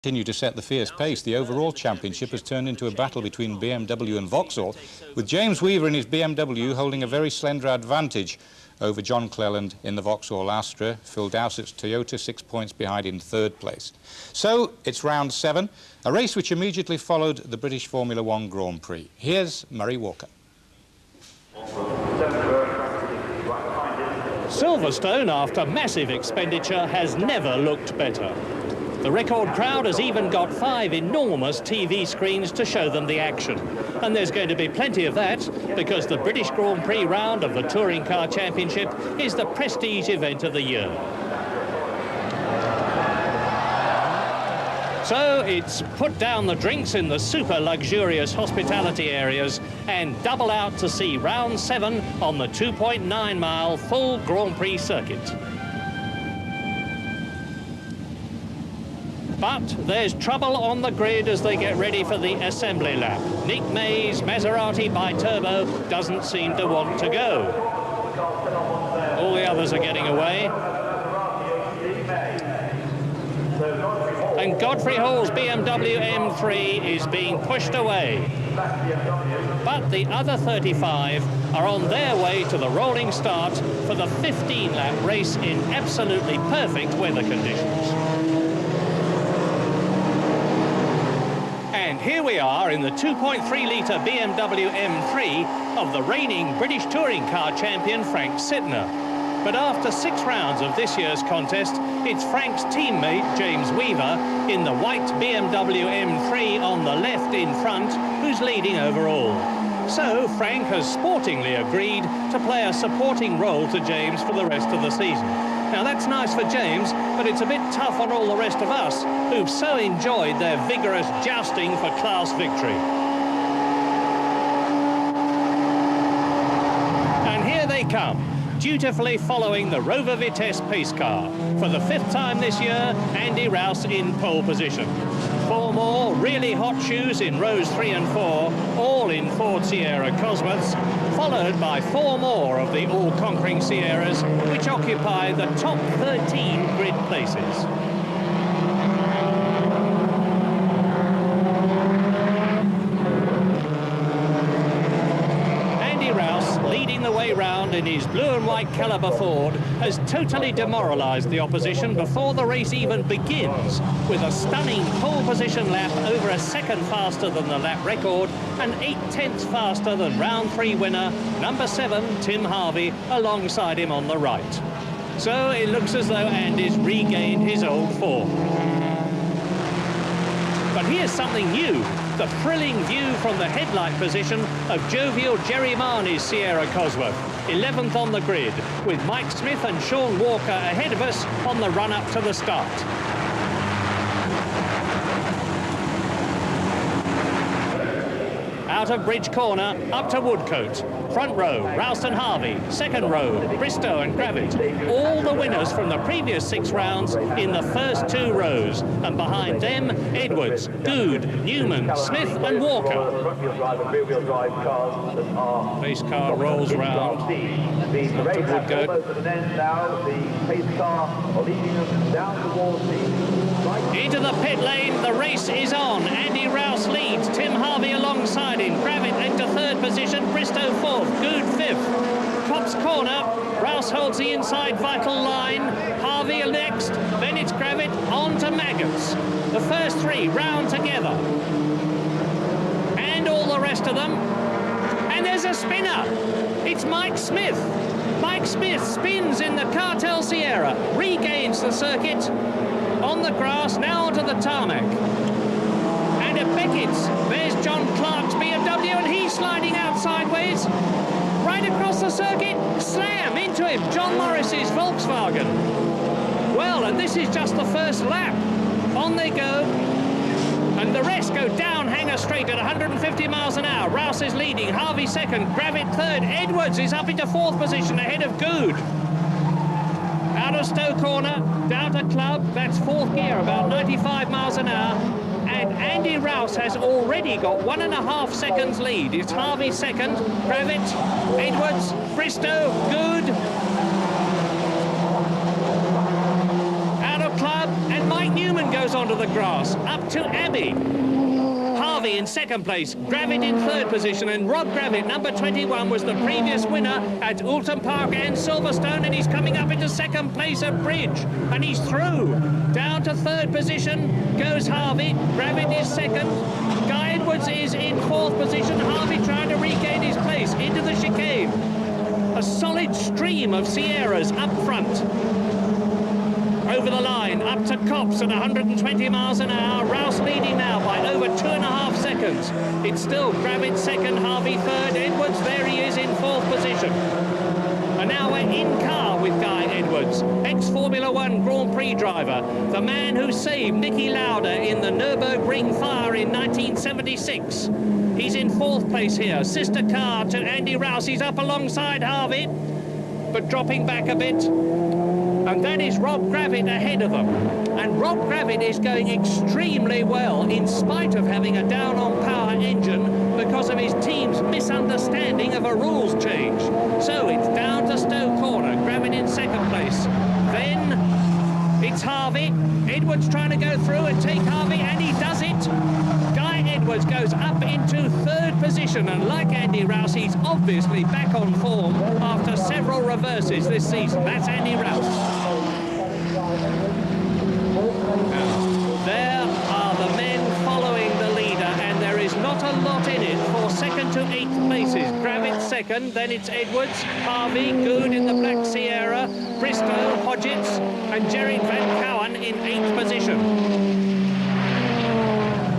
Continue to set the fierce pace. The overall championship has turned into a battle between BMW and Vauxhall, with James Weaver in his BMW holding a very slender advantage over John Cleland in the Vauxhall Astra. Phil Dowsett's Toyota 6 points behind in third place. So it's round 7, a race which immediately followed the British Formula One Grand Prix. Here's Murray Walker. Silverstone, after massive expenditure, has never looked better. The record crowd has even got 5 enormous TV screens to show them the action. And there's going to be plenty of that, because the British Grand Prix round of the Touring Car Championship is the prestige event of the year. So it's put down the drinks in the super luxurious hospitality areas and double out to see round 7 on the 2.9-mile full Grand Prix circuit. But there's trouble on the grid as they get ready for the assembly lap. Nick May's Maserati bi-turbo doesn't seem to want to go. All the others are getting away. And Godfrey Hall's BMW M3 is being pushed away. But the other 35 are on their way to the rolling start for the 15-lap race in absolutely perfect weather conditions. And here we are in the 2.3-litre BMW M3 of the reigning British Touring Car champion Frank Sittner. But after 6 rounds of this year's contest, it's Frank's teammate James Weaver in the white BMW M3 on the left in front who's leading overall. So Frank has sportingly agreed to play a supporting role to James for the rest of the season. Now that's nice for James, but it's a bit tough on all the rest of us who've so enjoyed their vigorous jousting for class victory. And here they come, dutifully following the Rover Vitesse pace car. For the 5th time this year, Andy Rouse in pole position. 4 more really hot shoes in rows 3 and 4, all in Ford Sierra Cosworths, followed by 4 more of the all-conquering Sierras, which occupy the top 13 grid places. Leading the way round in his blue and white Caliber Ford has totally demoralised the opposition before the race even begins, with a stunning pole position lap over a second faster than the lap record and 8/10 faster than round 3 winner number 7 Tim Harvey alongside him on the right. So it looks as though Andy's regained his old form. But here's something new, the thrilling view from the headlight position of jovial Jerry Marnie's Sierra Cosworth, 11th on the grid, with Mike Smith and Sean Walker ahead of us on the run-up to the start. Out of Bridge Corner, up to Woodcote. Front row, Rouse and Harvey. Second row, Bristow and Gravett. All the winners from the previous 6 rounds in the first 2 rows. And behind them, Edwards, Good, Newman, Smith and Walker. Pace car rolls round. Up to Woodcote. Into the pit lane, the race is on. Andy Rouse leads, Tim Harvey alongside him. Gravett into 3rd position, Bristow 4th, Good 5th. Cops Corner, Rouse holds the inside vital line. Harvey next, then it's Gravett on to Maggots. The first 3 round together. And all the rest of them. And there's a spinner. It's Mike Smith. Mike Smith spins in the Cartel Sierra, regains the circuit. On the grass, now onto the tarmac. And at Beckett's, there's John Clark's BMW, and he's sliding out sideways. Right across the circuit, slam into him, John Morris's Volkswagen. Well, and this is just the first lap. On they go. And the rest go down Hanger Straight at 150 miles an hour. Rouse is leading, Harvey 2nd, Gravett 3rd. Edwards is up into 4th position ahead of Good. Out of Stowe Corner, down to Club, that's 4th gear, about 95 miles an hour. And Andy Rouse has already got 1.5 seconds lead. It's Harvey 2nd, Gravett, Edwards, Bristow, Good. Out of Club, and Mike Newman goes goes onto the grass, up to Abbey. Harvey in second place, Gravitt in third position, and Rob Gravitt, number 21, was the previous winner at Oulton Park and Silverstone, and he's coming up into second place at Bridge, and he's through. Down to third position goes Harvey, Gravitt is second, Guy Edwards is in fourth position, Harvey trying to regain his place into the chicane. A solid stream of Sierras up front. Over the line, up to Copse at 120 miles an hour. Rouse leading now by over 2.5 seconds. It's still Gravitt second, Harvey third. Edwards, there he is in fourth position. And now we're in car with Guy Edwards, ex-Formula One Grand Prix driver, the man who saved Niki Lauda in the Nürburgring fire in 1976. He's in fourth place here, sister car to Andy Rouse. He's up alongside Harvey, but dropping back a bit. And that is Rob Gravitt ahead of them. And Rob Gravitt is going extremely well in spite of having a down-on-power engine because of his team's misunderstanding of a rules change. So it's down to Stowe Corner, Gravitt in second place. Then it's Harvey. Edwards trying to go through and take Harvey, and he does it. Guy Edwards goes up into third position, and like Andy Rouse, he's obviously back on form after several reverses this season. That's Andy Rouse. There are the men following the leader, and there is not a lot in it for second to eighth places. Gravitt second, then it's Edwards, Harvey, Good in the Black Sierra, Bristow, Hodgetts, and Gerry Van Cowan in eighth position.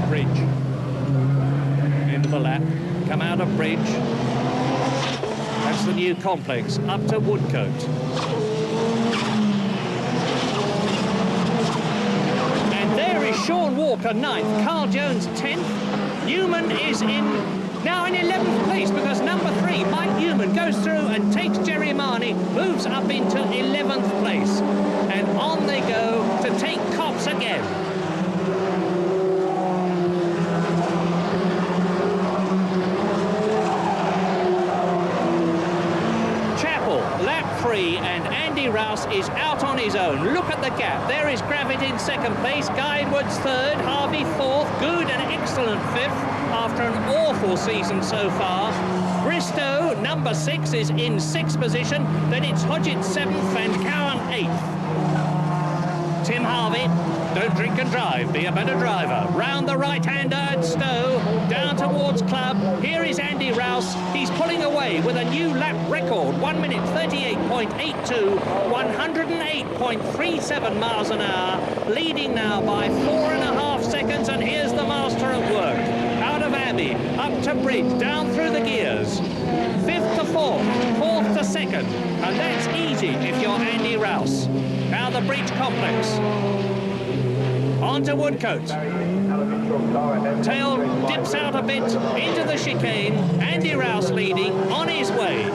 Bridge. End of the lap. Come out of Bridge. That's the new complex. Up to Woodcote. And there is Sean Walker, 9th. Carl Jones, 10th. Newman is now in 11th place because number 3, Mike Newman, goes through and takes Jerry Marnie, moves up into 11th place. And on they go to take Copse again. Lap 3, and Andy Rouse is out on his own. Look at the gap. There is Gravitt in second place, Guy Edwards third, Harvey fourth, Good an excellent fifth after an awful season so far. Bristow, number 6, is in sixth position. Then it's Hodgetts 7th, Van Cowan 8th. Tim Harvey, don't drink and drive, be a better driver. Round the right-hander at Stowe, down towards Club. Here is Andy Rouse. He's pulling away with a new lap record, 1 minute 38.82, 108.37 miles an hour, leading now by 4.5 seconds, and here's the master at work. Out of Abbey, up to Bridge, down through the gears. 5th to 4th, 4th to 2nd, and that's easy if you're Andy Rouse. Now the Bridge complex. On to Woodcote. Tail dips out a bit into the chicane. Andy Rouse leading, on his way.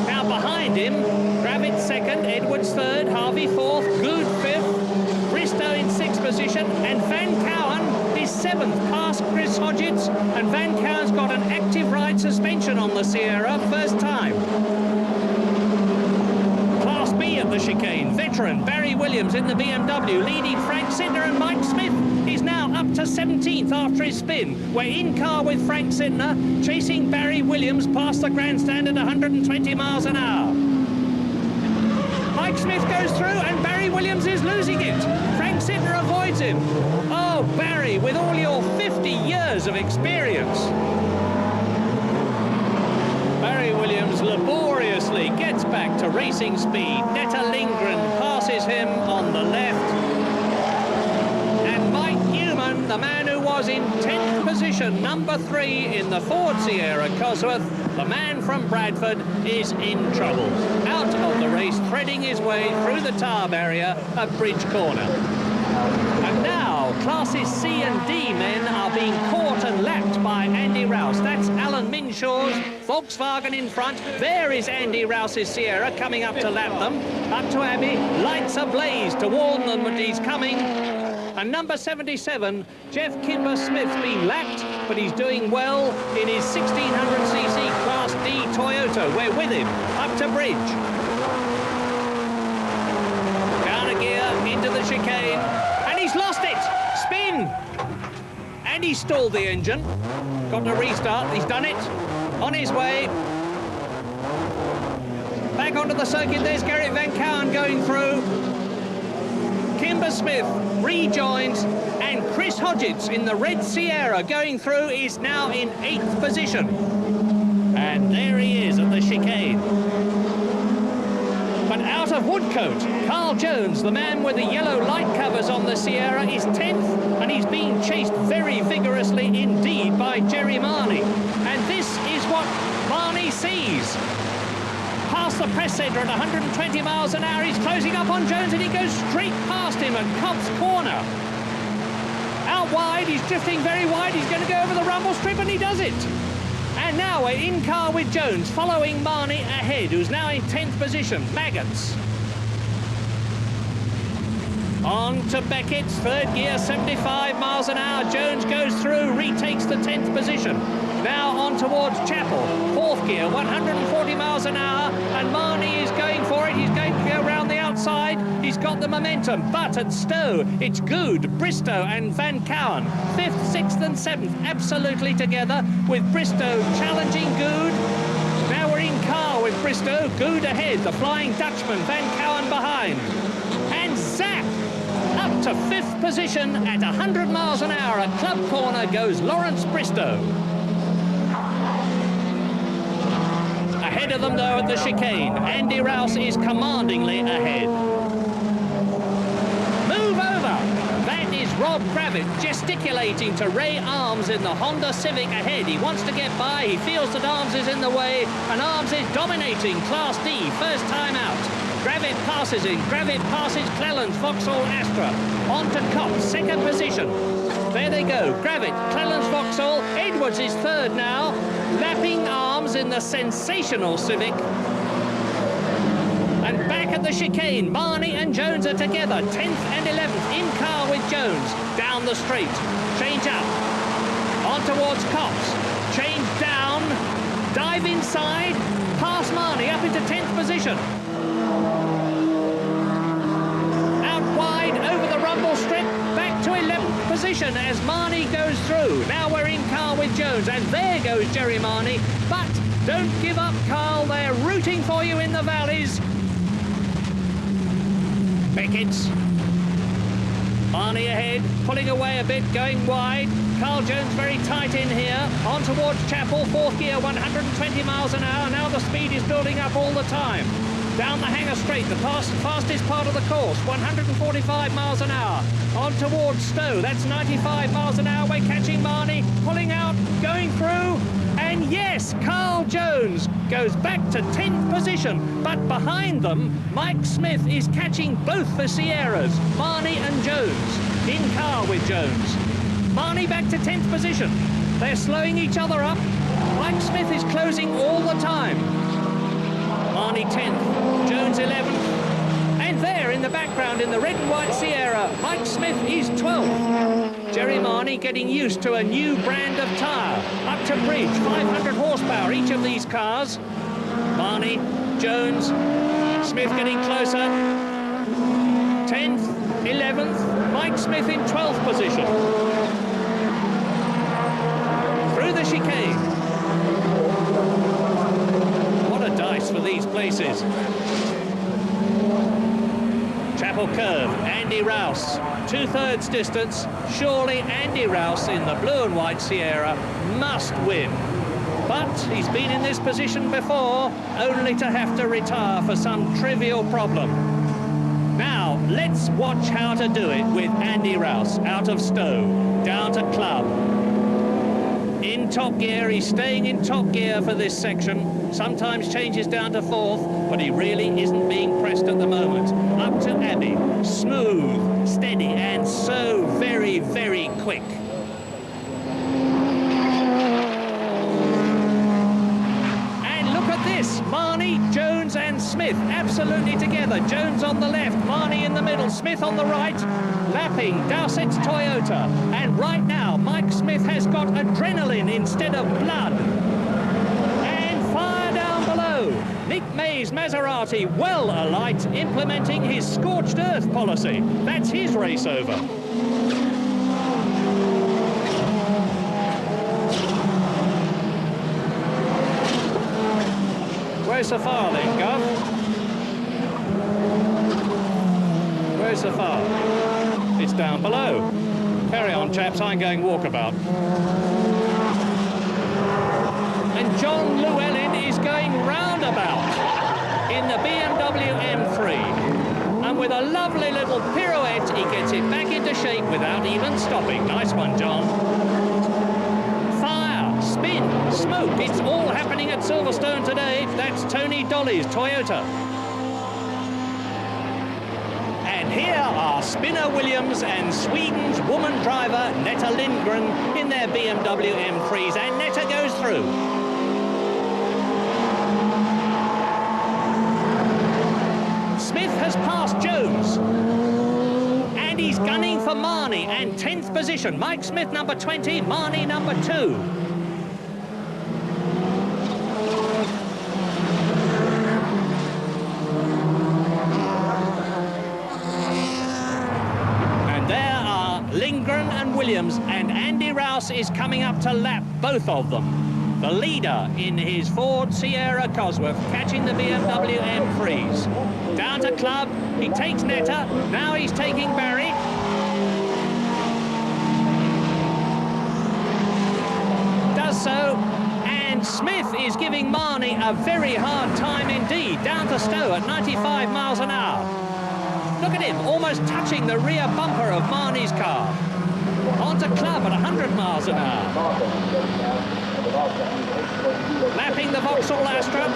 Now behind him, Gravitt 2nd, Edwards 3rd, Harvey 4th, Good 5th, Bristow in 6th position, and Van Cowan is 7th, past Chris Hodgetts, and Van Cowan's got an active ride suspension on the Sierra, first time. Class B at the chicane, veteran Barry Williams in the BMW, leading Frank Sidner, and Mike Smith is now up to 17th after his spin. We're in car with Frank Sidner, chasing Barry Williams past the grandstand at 120 miles an hour. Mike Smith goes through, and Barry Williams is losing it. Frank Sidner avoids him. Oh, Barry, with all your 50 years of experience. Barry Williams laboriously gets back to racing speed. Netta Lindgren passes him on the left. And Mike Newman, the man who was in 10th position, number 3 in the Ford Sierra Cosworth, the man from Bradford, is in trouble. Out of the race, threading his way through the tar barrier at Bridge Corner. And now, classes C and D men are being caught and lapped by Andy Rouse. That's Alan Minshaw's Volkswagen in front. There is Andy Rouse's Sierra coming up to lap them. Up to Abbey, lights ablaze to warn them that he's coming. And number 77, Jeff Kimber-Smith's been lapped, but he's doing well in his 1600cc Class D Toyota. We're with him, up to Bridge. Down a gear, into the chicane, and he's lost it! in. And he stalled the engine. Got to restart. He's done it. On his way. Back onto the circuit. There's Gerrit Van Kouwen going through. Kimber Smith rejoins. And Chris Hodgetts in the red Sierra going through is now in 8th position. And there he is at the chicane. But out of Woodcote, Carl Jones, the man with the yellow light covers on the Sierra, is 10th, and he's being chased very vigorously indeed by Jerry Marnie. And this is what Marnie sees. Past the press centre at 120 miles an hour, he's closing up on Jones, and he goes straight past him at Cobb's Corner. Out wide, he's drifting very wide, he's going to go over the rumble strip, and he does it. And now we're in car with Jones, following Marnie ahead, who's now in 10th position, Maggots. On to Beckett's, third gear, 75 miles an hour. Jones goes through, retakes the 10th position. Now on towards Chapel, fourth gear, 140 miles an hour, and Marnie is going for it. He's going to go around the outside. He's got the momentum, but at Stowe, it's Good, Bristow and Van Kouwen. 5th, 6th and 7th, absolutely together, with Bristow challenging Good. Now we're in car with Bristow, Good ahead, the Flying Dutchman, Van Kouwen behind. And zap! Up to 5th position at 100 miles an hour at Club Corner goes Lawrence Bristow. Ahead of them, though, at the chicane, Andy Rouse is commandingly ahead. Move over! That is Rob Gravitt gesticulating to Ray Arms in the Honda Civic ahead. He wants to get by, he feels that Arms is in the way, and Arms is dominating Class D, first time out. Gravitt passes in, Gravitt passes Cleland's Vauxhall Astra. On to Cox, 2nd position. There they go, Gravitt, Cleland's Vauxhall, Edwards is 3rd now, lapping Arms in the sensational Civic. And back at the chicane, Marnie and Jones are together, 10th and 11th, in car with Jones, down the straight, change up, on towards Cox, change down, dive inside, pass Marnie up into 10th position. Strip back to 11th position as Marnie goes through. Now we're in car with Jones, and there goes Jerry Marnie. But don't give up, Carl. They're rooting for you in the valleys. Beckett's. Marnie ahead, pulling away a bit, going wide. Carl Jones very tight in here. On towards Chapel, 4th gear, 120 miles an hour. Now the speed is building up all the time. Down the Hanger Straight, the fastest part of the course, 145 miles an hour. On towards Stowe, that's 95 miles an hour. We're catching Marnie, pulling out, going through. And yes, Carl Jones goes back to 10th position. But behind them, Mike Smith is catching both the Sierras, Marnie and Jones, in car with Jones. Marnie back to 10th position. They're slowing each other up. Mike Smith is closing all the time. Marnie 10th, Jones 11th, and there in the background in the red and white Sierra, Mike Smith is 12th. Jerry Marnie getting used to a new brand of tyre. Up to bridge, 500 horsepower each of these cars. Marnie, Jones, Smith getting closer. 10th, 11th, Mike Smith in 12th position. Through the chicane. Dice for these places. Chapel Curve, Andy Rouse, 2/3 distance. Surely Andy Rouse in the blue and white Sierra must win. But he's been in this position before, only to have to retire for some trivial problem. Now, let's watch how to do it with Andy Rouse out of Stowe, down to Club. In top gear, he's staying in top gear for this section. Sometimes changes down to 4th, but he really isn't being pressed at the moment. Up to Abbey, smooth, steady, and so very, very quick. And look at this, Marnie, Jones and Smith absolutely together. Jones on the left, Marnie in the middle, Smith on the right, lapping Dowsett's Toyota. And right now, Mike Smith has got adrenaline instead of blood. And fire down below. Nick May's Maserati well alight, implementing his scorched earth policy. That's his race over. Safar then, Gov? Where's Safar? It's down below. Carry on, chaps, I'm going walkabout. And John Llewellyn is going roundabout in the BMW M3. And with a lovely little pirouette, he gets it back into shape without even stopping. Nice one, John. Fire, spin, smoke, it's all happening at Silverstone today. That's Tony Dolly's Toyota. And here are Spinner Williams and Sweden's woman driver, Netta Lindgren, in their BMW M3s, and Netta goes through. Smith has passed Jones. And he's gunning for Marnie, and 10th position. Mike Smith, number 20, Marnie, number 2. Lindgren and Williams, and Andy Rouse is coming up to lap both of them. The leader in his Ford Sierra Cosworth, catching the BMW M3s. Down to club, he takes Netta, now he's taking Barry. Does so, and Smith is giving Marnie a very hard time indeed. Down to Stowe at 95 miles an hour. Look at him, almost touching the rear bumper of Marnie's car. Onto club at 100 miles an hour. Lapping the Vauxhall Astra.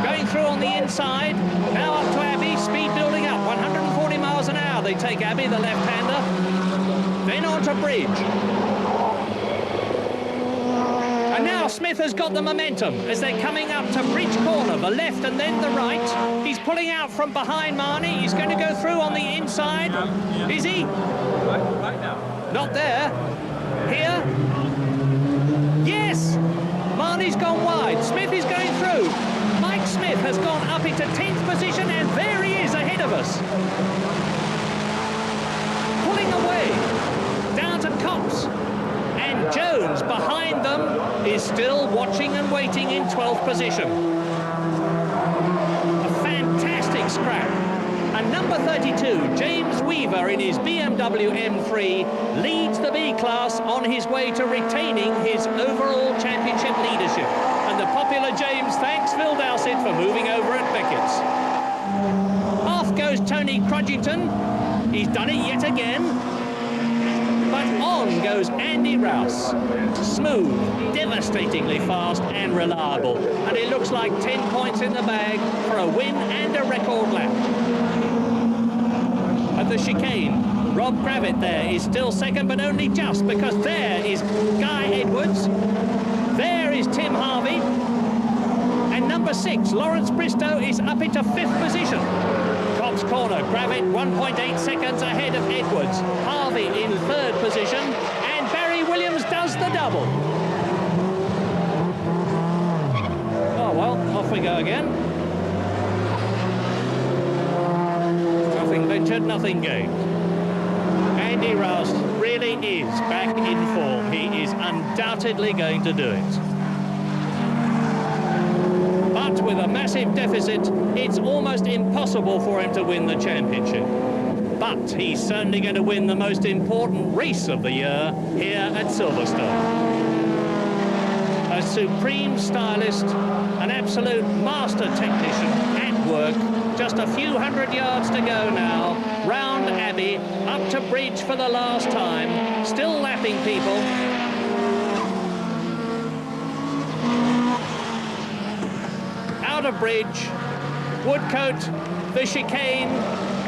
Going through on the inside. Now up to Abbey, speed building up. 140 miles an hour they take Abbey, the left-hander. Then onto Bridge. And now Smith has got the momentum as they're coming up to Bridge Corner, the left and then the right. He's pulling out from behind Marnie. He's going to go through on the inside. Is he? Right now. Not there. Here. Yes! Marnie's gone wide. Smith is going through. Mike Smith has gone up into 10th position, and there he is ahead of us. Pulling away. Down to Cops. And Jones behind them is still watching and waiting in 12th position. A fantastic scrap. And number 32, James Weaver in his BMW M3 leads the B-class on his way to retaining his overall championship leadership. And the popular James thanks Phil Dowsett for moving over at Beckett's. Off goes Tony Crudgington. He's done it yet again. But on goes Andy Rouse. Smooth, devastatingly fast and reliable. And it looks like 10 points in the bag for a win and a record lap. At the chicane, Rob Gravitt there is still second, but only just, because there is Guy Edwards. There is Tim Harvey. And number 6, Lawrence Bristow, is up into 5th position. Cops Corner, Gravitt 1.8 seconds ahead of Edwards. Harvey in 3rd position, and Barry Williams does the double. Oh well, off we go again. Nothing ventured, nothing gained. Andy Rouse really is back in form. He is undoubtedly going to do it. But with a massive deficit, it's almost impossible for him to win the championship. But he's certainly going to win the most important race of the year here at Silverstone. A supreme stylist, an absolute master technician at work. Just a few hundred yards to go now. Round Abbey, up to Bridge for the last time. Still lapping people. Out of Bridge, Woodcote, the chicane,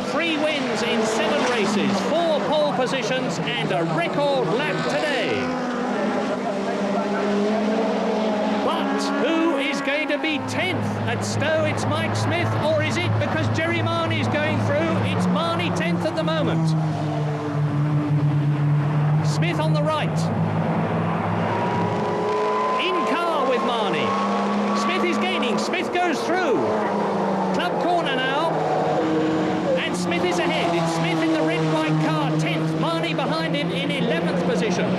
3 wins in 7 races, 4 pole positions and a record lap today. But who is going to be 10th at Stowe? It's Mike Smith, or is it because Jerry Marnie's going through? It's Marnie 10th at the moment. Smith on the right. In car with Marnie. Smith is gaining. Smith goes through. Club Corner now. And Smith is ahead. It's Smith in the red-white car, 10th. Marnie behind him in 11th position.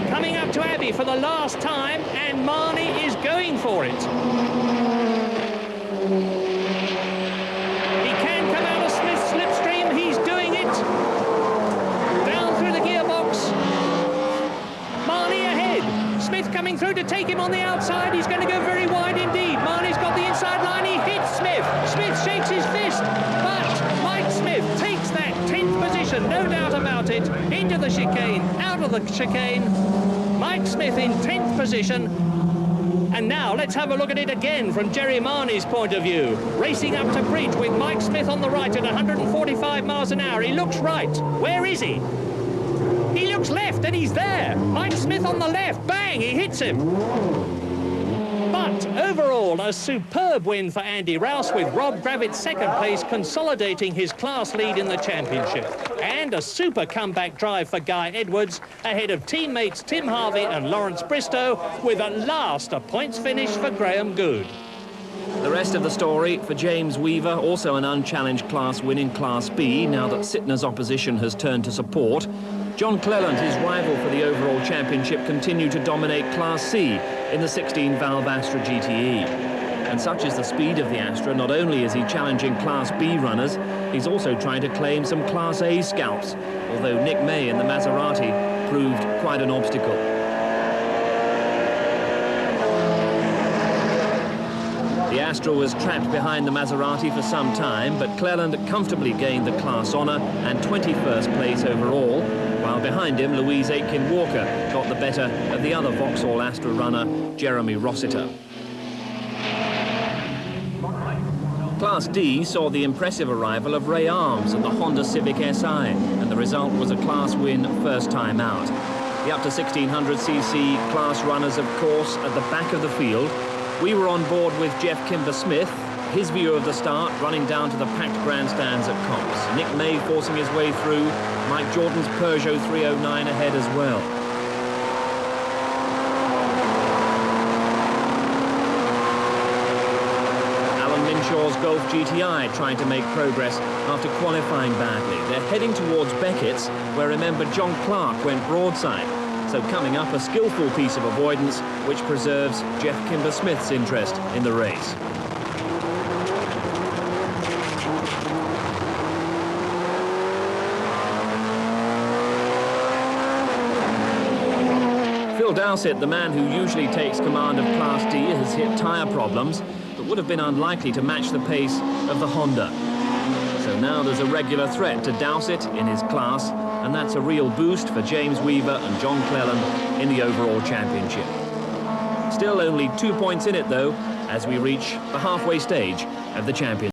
Coming up to Abbey for the last time, and Marnie is going for it. He can come out of Smith's slipstream. He's doing it. Down through the gearbox. Marnie ahead. Smith coming through to take him on the outside. He's going to go very wide indeed. Marnie's got the inside line. He hits Smith. Smith shakes his fist. But Mike Smith takes that 10th position, no doubt about it, into the chicane, out of the chicane. Mike Smith in 10th position. And now let's have a look at it again from Jerry Marnie's point of view. Racing up to bridge with Mike Smith on the right at 145 miles an hour. He looks right. Where is he? He looks left and he's there. Mike Smith on the left. Bang! He hits him. But overall, a superb win for Andy Rouse, with Rob Gravitz second place, consolidating his class lead in the championship. And a super comeback drive for Guy Edwards, ahead of teammates Tim Harvey and Lawrence Bristow, with at last a points finish for Graham Good. The rest of the story for James Weaver, also an unchallenged class win in Class B, now that Sittner's opposition has turned to support. John Cleland, his rival for the overall championship, continued to dominate Class C in the 16-valve Astra GTE. And such is the speed of the Astra, not only is he challenging Class B runners, he's also trying to claim some Class A scalps, although Nick May in the Maserati proved quite an obstacle. The Astra was trapped behind the Maserati for some time, but Cleland comfortably gained the class honour and 21st place overall, while behind him Louise Aitken-Walker got the better of the other Vauxhall Astra runner, Jeremy Rossiter. Class D saw the impressive arrival of Ray Arms and the Honda Civic Si, and the result was a class win first time out. The up to 1600cc class runners, of course, at the back of the field. We were on board with Jeff Kimber-Smith, his view of the start running down to the packed grandstands at Comps. Nick May forcing his way through, Mike Jordan's Peugeot 309 ahead as well. Alan Minshaw's Golf GTI trying to make progress after qualifying badly. They're heading towards Beckett's, where, remember, John Clark went broadside. So coming up, a skillful piece of avoidance which preserves Jeff Kimber-Smith's interest in the race. Phil Dowsett, the man who usually takes command of Class D, has hit tyre problems, but would have been unlikely to match the pace of the Honda. So now there's a regular threat to Dowsett in his class, and that's a real boost for James Weaver and John Cleland in the overall championship. Still only 2 points in it, though, as we reach the halfway stage of the championship.